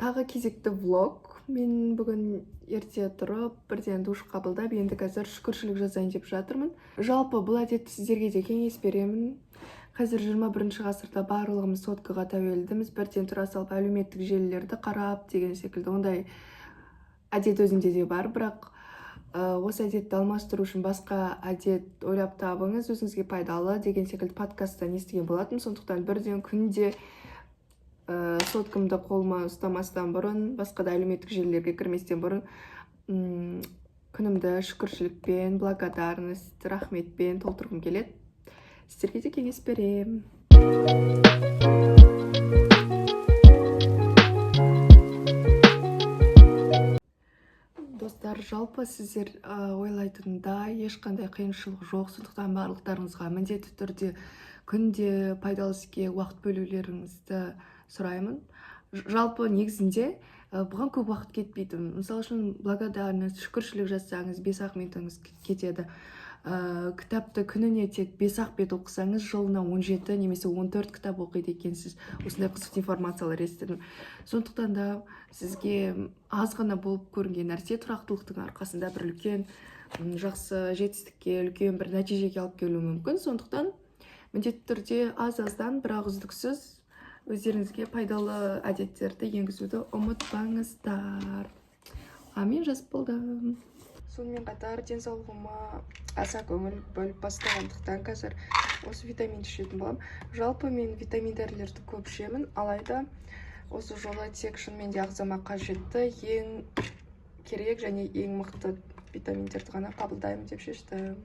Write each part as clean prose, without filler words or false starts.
тағы кезекті влог. Мен бүгін ерте тұрып, бірден душ қабылдап, енді қазір шүкіршілік жазайын деп жатырмын. Жалпы бұл әдетті сіздерге де кеңес беремін. Қазір 21 ғасырда барлығымыз соткаға тәуелдіміз. Бірден тұра салып әлеуметтік желілерді қарап деген секілді. Ондай әдет өзімде де бар, бірақ осы әдетті алмастыру үшін басқа әдет ойлап табыңыз, өзіңізге пайдалы деген секілді подкасттан естіген болатын. Сондықтан бірден күнде соткамды қолыма ұстамастан бұрын, басқа да әлеуметтік желілерге кірместен бұрын күнімді шүкіршілікпен, благодарность, рахметпен толтырғым келеді. Сіздерге де кеңес беремін. Достар, жалпы сіздер ойлайтындай ешқандай қиыншылық жоқ, сондықтан барлықтарыңызға міндетті түрде күнде пайдалы іске уақыт бөлулеріңізді сұраймын. Жалпы негізінде бұған көп уақыт кетпейді. Мысалы үшін благодарность, шүкіршілік жазсаңыз 5-ақ минутыңыз кетеді. Кітапты күніне тек 5-ақ бет оқысаңыз жылына 17 немесе 14 кітап оқиды екенсіз. Осындай қызықты информациялар естідім. Сондықтан да сізге аз ғана болып көрінген нәрсе тұрақтылықтың арқасында бір үлкен жақсы жетістікке, үлкен бір нәтижеге алып келуі мүмкін. Сондықтан міндетті түрде аз-аздан бірақ үздіксіз өздеріңізге пайдалы әдеттерді енгізуді ұмытпаңыздар. Мен жазып болдым. Сонымен қатар денсаулығыма аса көңіл бөліп бастағандықтан қазір осы витамин ішетін боламын. Жалпы мен витамин дәрілерді көп ішемін, алайда осы жолы тек шынымен де ағзама қажетті, ең керек және ең мықты витаминдерді ғана қабылдаймын деп шештім.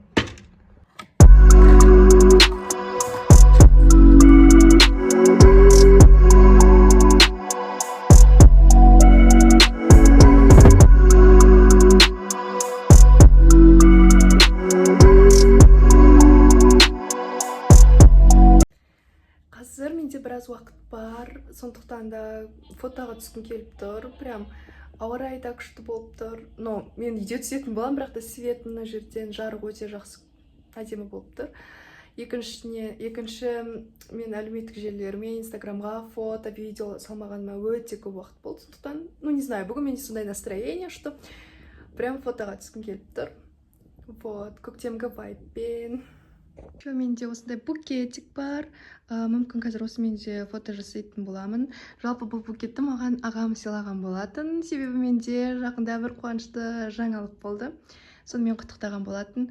Қазір менде біраз уақыт бар, сондықтан да фотоға түскім келіп тұр. Прям ауа райы да күшті болып тұр. Мен үйде түсетін боламын, бірақ та свет мына жерден жарық өте жақсы әдемі болып тұр. Екінші мен әлеуметтік желілеріме, инстаграмға фото, видео салмағаныма өте көп уақыт болды. Сондықтан, не знаю, бүгін менде сондай настроение, что прям фотоға түскім келіп тұр. Көктемгі вайбпен. Менде осындай букетик бар. Мүмкін қазір осымен де фото жасайтын боламын. Жалпы бұл букетті маған ағам сыйлаған болатын. Себебі менде жақында бір қуанышты жаңалық болды. Сонымен құттықтаған болатын.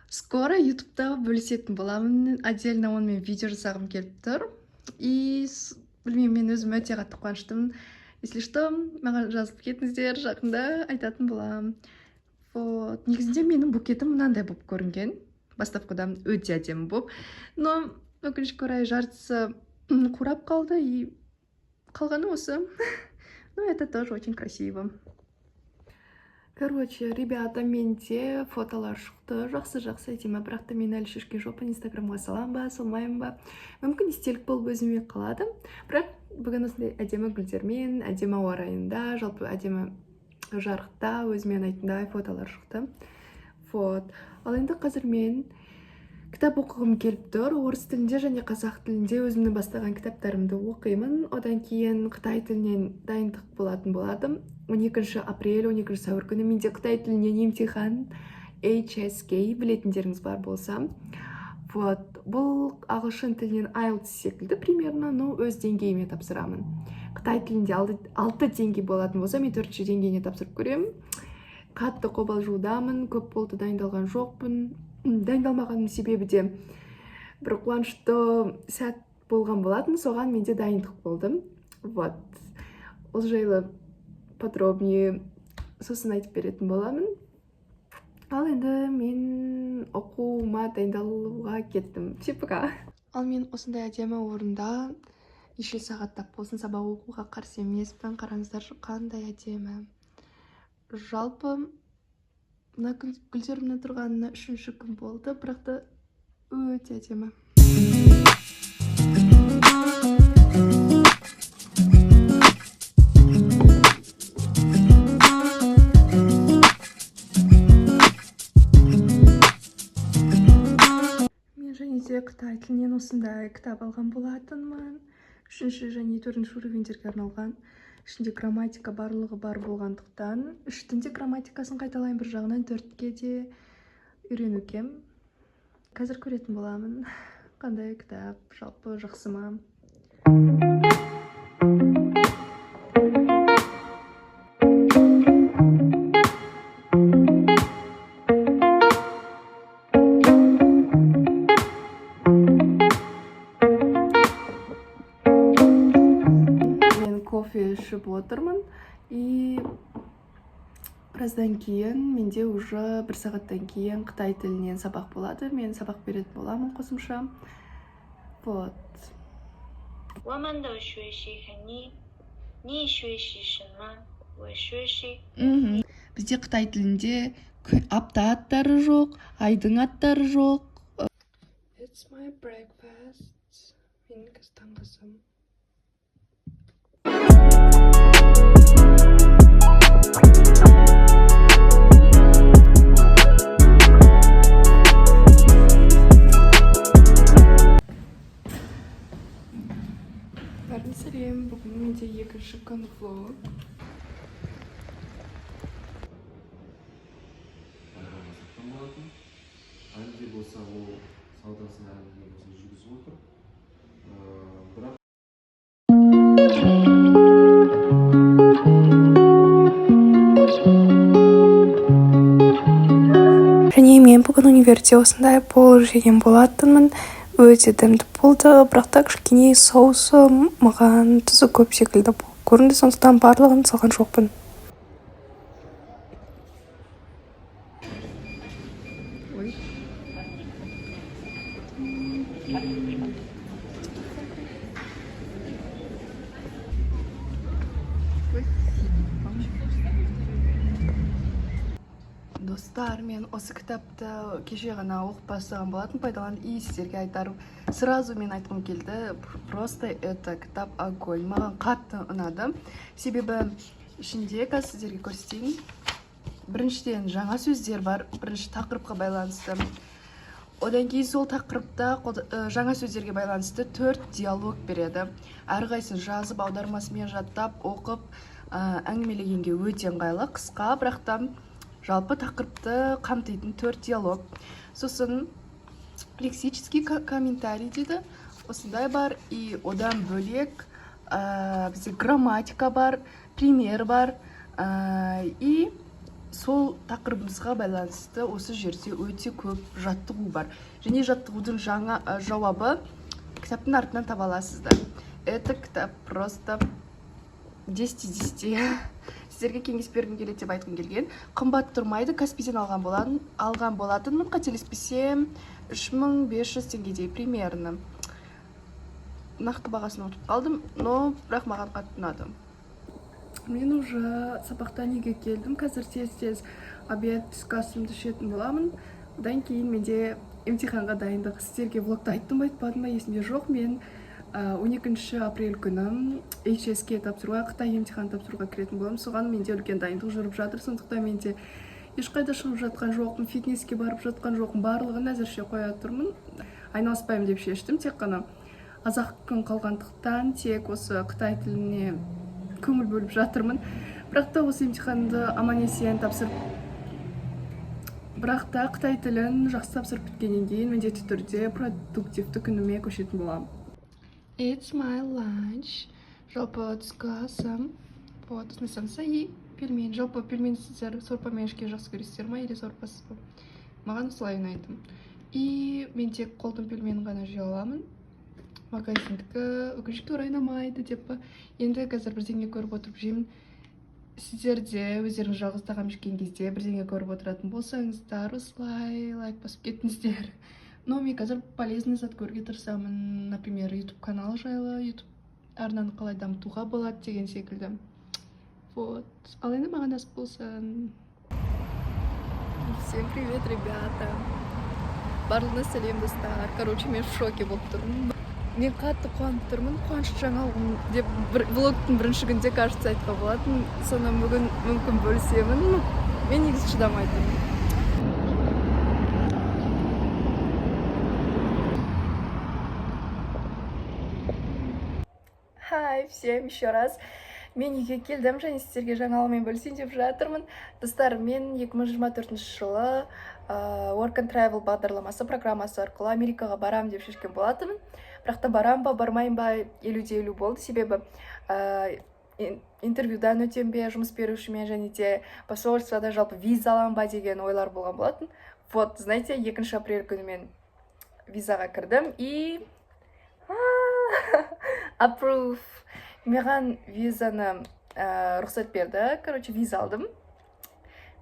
Скоро ютубта бөлісетін боламын. Отдельно онымен видео жасағым келіп тұр. И білмеймін, мен өзім өте қатты қуаныштымын. Если что, маған жазып кетіңіздер, жақында айтатын боламын. Негізінде менің букетім мынандай болып көрінген. Бастапқыдан өте әдемі болып. Но өкінішке орай жартысы қурап қалды, и қалғаны осы. Это тоже очень красиво. Короче, ребята, менде фотолар шықты. Жақсы әдемі, бірақ та мен әлі шешкен жоқпын. Инстаграмға салам ба, салмаймын ба. Мүмкін естелік болып өзіме қалады. Бірақ бүгін осындай әдемі гүлдермен, әдемі ауа райында, жалпы әдемі жарықта өзіме ұнайтындай фотолар шықты. Ал енді қазір мен кітап оқығым келіп тұр. Орыс тілінде және қазақ тілінде өзімнің бастаған кітаптарымды оқимын. Одан кейін қытай тілінен дайындық болатын болады. 12 апрель, 12 сәуір күні менде қытай тілінен емтихан HSK білетіндеріңіз бар болса. Бұл ағылшын тілінен IELTS секілді примерно, өз деңгейіме тапсырамын. Қытай тілінде 6 деңгей болатын болса, мен 4-ші деңгейіне тапсырып көремін. Қатты қобалжудамын, көп болды дайындалған жоқпын. Дайындалмағаным себебі де бір қуанышты сәт болған болатын, соған менде дайындық болдым. Ол жайлы подробнее сосын айтып беретін боламын. Ал енді мен оқуыма дайындалуға кеттім. Пока. Ал мен осындай әдемі орында неше сағаттап болсын сабақ оқуға қарсы емеспін. Қараңыздар, қандай әдемі. Жалпы мына гүлдерімнің тұрғанына 3-ші күн болды, бірақ та өте әдемі. Мен және де қытай тілінен осындай кітап алған болатынмын. 3-ші және 4-ші уровендерге арналған. ішінде грамматика барлығы бар болғандықтан үштің де грамматикасын қайталаймын, бір жағынан төртке де үйренукем. Қазір көретін боламын қандай кітап, жалпы жақсы ма. Мен кофе ішіп отырмын, и біраздан кейін менде уже бір сағаттан кейін қытай тілінен сабақ болады. Мен сабақ беретін боламын қосымша. Вот. Бізде қытай тілінде апта аттары жоқ, айдың аттары жоқ. It's my breakfast. Менің қазір таңғы асым. Бәріне сәлем, бүгін менде екінші күн влог. Әлде болса ол саудасын әлде болса жүргізіп отыр. Бірақ Және мен бүгін универде осындай бол жеген болатынмын. Өте дәмді болды, бірақ та кішкене соусы маған тұзы көп секілді болып көрінді, сондықтан барлығын салған жоқпын. Достар, мен осы кітапты кеше ғана оқып бастаған болатын, пайдаланып, и сіздерге айтарым. Сразу мен айтқым келді, просто это кітап огонь. Маған қатты ұнады. Себебі ішінде қазір сіздерге көрсетейін. Біріншіден жаңа сөздер бар, бірінші тақырыпқа байланысты. Одан кейін сол тақырыпта жаңа сөздерге байланысты 4 диалог береді. Әрқайсысын жазып, аудармасымен жаттап, оқып, әңгімелегенге өте ыңғайлы, қысқа, бірақ та жалпы тақырыпты қамтитын 4 диалог. Сосын лексический комментарий дейді, осындай бар. И одан бөлек бізде грамматика бар, пример бар. И сол тақырыбымызға байланысты осы жерде өте көп жаттығу бар. Және жаттығудың жаңа жауабы кітаптың артынан таба аласыздар. Это кітап просто 10-10. Сіздерге кеңес бергім келеді деп айтқым келген. Қымбат тұрмайды, Каспийден алған болатынмын, қателеспесем 3500 теңгедей примерно. Нақты бағасын ұмытып қалдым, но бірақ маған қатты ұнады. Мен уже сабақтан үйге келдім. Қазір тез обед түскі асымды ішетін боламын. Одан кейін менде емтиханға дайындық. Сіздерге влогта айттым ба, айтпадым ба, есімде жоқ. Мен 12 апрель күні HSK тапсыруға, Қытай емтихан тапсыруға кіретін боламын. Соған менде үлкен дайындық жүріп жатыр. Сондықтан менде ешқайда шығып жатқан жоқпын, фитнеске барып жатқан жоқпын. Барлығын әзірше қоя тұрмын. Айналыспаймын деп шештім. Тек қана аз-ақ күн қалғандықтан тек осы Қытай тіліне көңіл бөліп жатырмын. Бірақ та осы емтиханды аман-есен тапсырып, бірақ та Қытай тілін жақсы тапсырып біткеннен кейін міндетті түрде продуктивті күніме көшетін боламын. It's my lunch. Жалпы түскі асым. Вот, ұсынсаңыздар и пельмень. Жалпы пельмень сіздер сорпамен ішке жақсы көресіздер ма, или сорпасыз ба? Маған солай ұнайды. И мен тек қолдың пельменін ғана жей аламын. Магазиндікі өкінішке орай ұнамайды деп па. Енді қазір бірдеңе көріп отырып жеймін. Сіздер де өздеріңіз жалғыз тағам ішкен кезде бірдеңе көріп отыратын болсаңыздар, осылай лайк басып кеттіңіздер. Но мен қазір полезный зат көруге тырысамын. Например, YouTube канал жайлы, YouTube арнаны қалай дамытуға болады деген секілді. Вот. Ал енді маған насып болсын. Всем привет, ребята. Барлығына сәлем, достар. Короче, мен в шоке болып тұрмын. Мен қатты қуанып тұрмын. Қуаныш жаңалығым деп влогтың бірінші күнде, кажется, айтқан болатын. Соны бүгін мүмкін бөлісемін. Мен негізі шыдамайтын. Хай, всем еще раз. Мен үйге келдім және сіздерге жаңалығымен бөлісейін деп жатырмын. Достар, мен 2024 жылы Work and Travel бағдарламасы программасы арқылы Америкаға барам деп шешкен болатынмын. Бірақ та барам ба, бармайым ба 50-50 болды. Себебі интервьюдан өтем бе, жұмыс берушімен және де посольствода жалпы виза алам ба деген ойлар болған болатын. Вот, знаете, 2 апрель күні мен визаға кірдім и approve. Маған визаны рұқсат берді. Короче, виза алдым.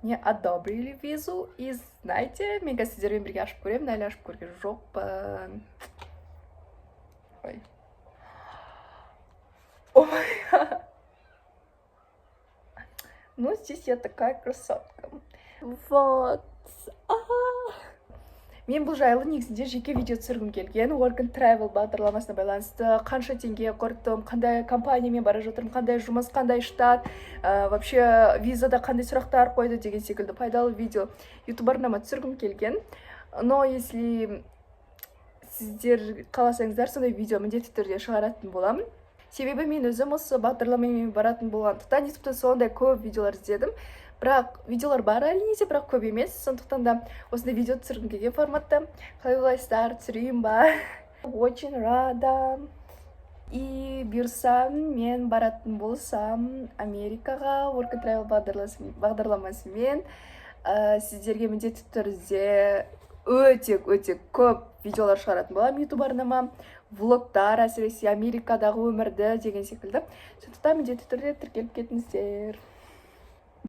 Мне одобрили визу. И знаете, мен қазір сіздермен бірге ашып көремін, әлі ашып көрген жоқпын. Ой. О май гад. Ну, здесь я такая красотка. Вот. Мен бұл жайлы негізінде жеке видео түсіргім келген. Work and Travel бағдарламасына байланысты қанша теңге құрттым, қандай компаниямен бара жатырмын, қандай жұмыс, қандай штат, вообще визада қандай сұрақтар қойды деген секілді пайдалы видео YouTube арнама түсіргім келген. Но если сіздер қаласаңыздар, сондай видео міндетті түрде шығаратын боламын. Себебі мен өзім осы бағдарламамен баратын болғандықтан YouTube-та сондай көп видеолар іздедім. Бірақ видеолар бар әрине, бірақ көп емес. Сондықтан да осындай видео түсіргім келген форматта. Қалай ойлайсыздар, түсірейін ба? Очень рада. И бұйырса мен баратын болсам Америкаға Work and Travel бағдарламасымен сіздерге міндетті түрде өте көп видеолар шығаратын боламын YouTube арнама, влогтар, әсіресе Америкадағы өмірді деген секілді. Сондықтан міндетті түрде тіркеліп кетіңіздер.